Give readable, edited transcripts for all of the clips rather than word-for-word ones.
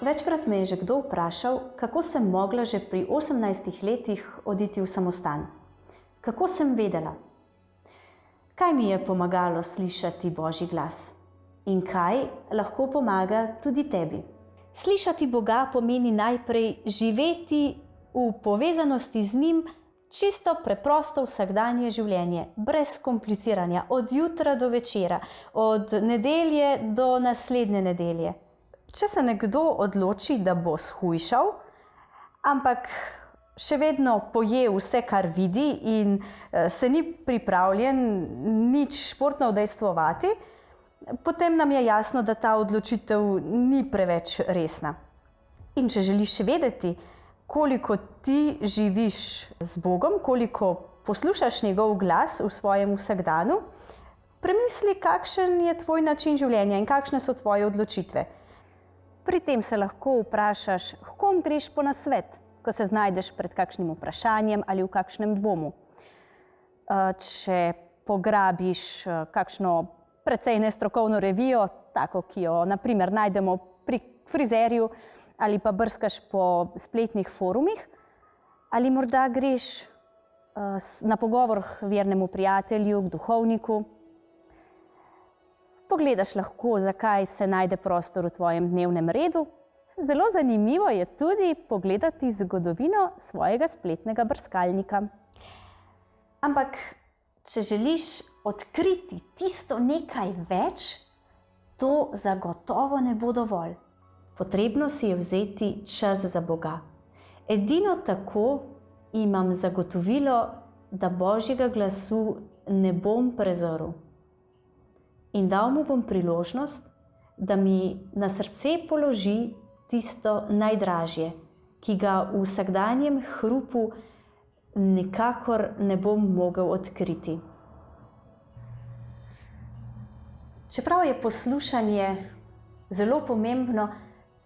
Večkrat me je že kdo vprašal, kako sem mogla že pri 18 letih oditi v samostan. Kako sem vedela? Kaj mi je pomagalo slišati Božji glas? In kaj lahko pomaga tudi tebi? Slišati Boga pomeni najprej živeti v povezanosti z njim, čisto preprosto vsakdanje življenje, brez kompliciranja, od jutra do večera, od nedelje do naslednje nedelje. Če se nekdo odloči, da bo shujšal, ampak še vedno poje vse, kar vidi in se ni pripravljen nič športno udejstvovati, potem nam je jasno, da ta odločitev ni preveč resna. In če želiš vedeti, koliko ti živiš z Bogom, koliko poslušaš njegov glas v svojem vsakdanu, premisli, kakšen je tvoj način življenja in kakšne so tvoje odločitve. Pri tem se lahko vprašaš, h kom greš po nasvet, ko se znajdeš pred kakšnim vprašanjem ali v kakšnem dvomu. Če pograbiš kakšno precej nestrokovno revijo, tako, ki jo na primer najdemo pri frizerju, ali pa brskaš po spletnih forumih, ali morda greš na pogovor k vernemu prijatelju, k duhovniku. Pogledaš lahko, zakaj se najde prostor v tvojem dnevnem redu. Zelo zanimivo je tudi pogledati zgodovino svojega spletnega brskalnika. Ampak, če želiš odkriti tisto nekaj več, to zagotovo ne bo dovolj. Potrebno si je vzeti čas za Boga. Edino tako imam zagotovilo, da Božjega glasu ne bom prezrl. In dal mu bom priložnost, da mi na srce položi tisto najdražje, ki ga v vsakdanjem hrupu nikakor ne bom mogel odkriti. Čeprav je poslušanje zelo pomembno,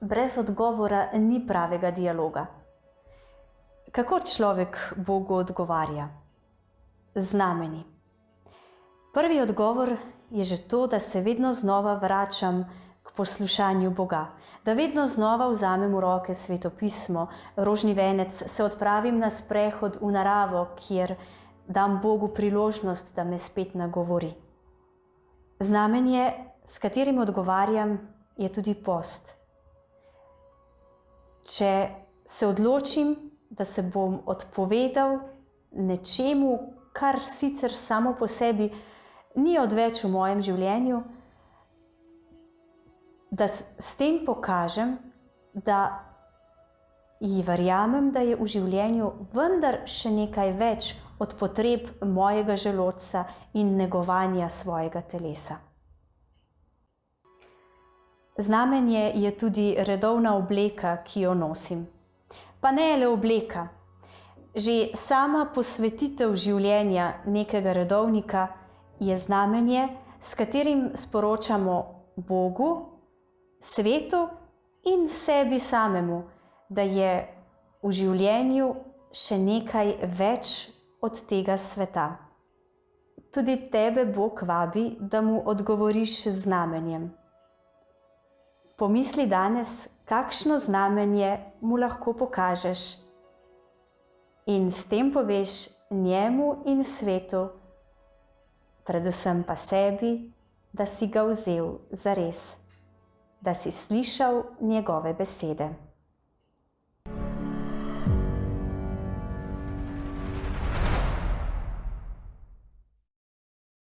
brez odgovora ni pravega dialoga. Kako človek Bogu odgovarja? Z znamenji. Prvi odgovor je že to, da se vedno znova vračam k poslušanju Boga, da vedno znova vzamem v roke svetopismo, rožni venec, se odpravim na sprehod v naravo, kjer dam Bogu priložnost, da me spet nagovori. Znamenje, s katerim odgovarjam, je tudi post. Če se odločim, da se bom odpovedal nečemu, kar sicer samo po sebi ni odveč v mojem življenju, da s tem pokažem, da ji verjamem, da je v življenju vendar še nekaj več od potreb mojega želodca in negovanja svojega telesa. Znamenje je tudi redovna obleka, ki jo nosim. Pa ne le obleka. Že sama posvetitev življenja nekega redovnika je znamenje, s katerim sporočamo Bogu, svetu in sebi samemu, da je v življenju še nekaj več od tega sveta. Tudi tebe Bog vabi, da mu odgovoriš z znamenjem. Pomisli danes, kakšno znamenje mu lahko pokažeš in s tem poveš njemu in svetu, predvsem pa sebi, da si ga vzel zares, da si slišal njegove besede.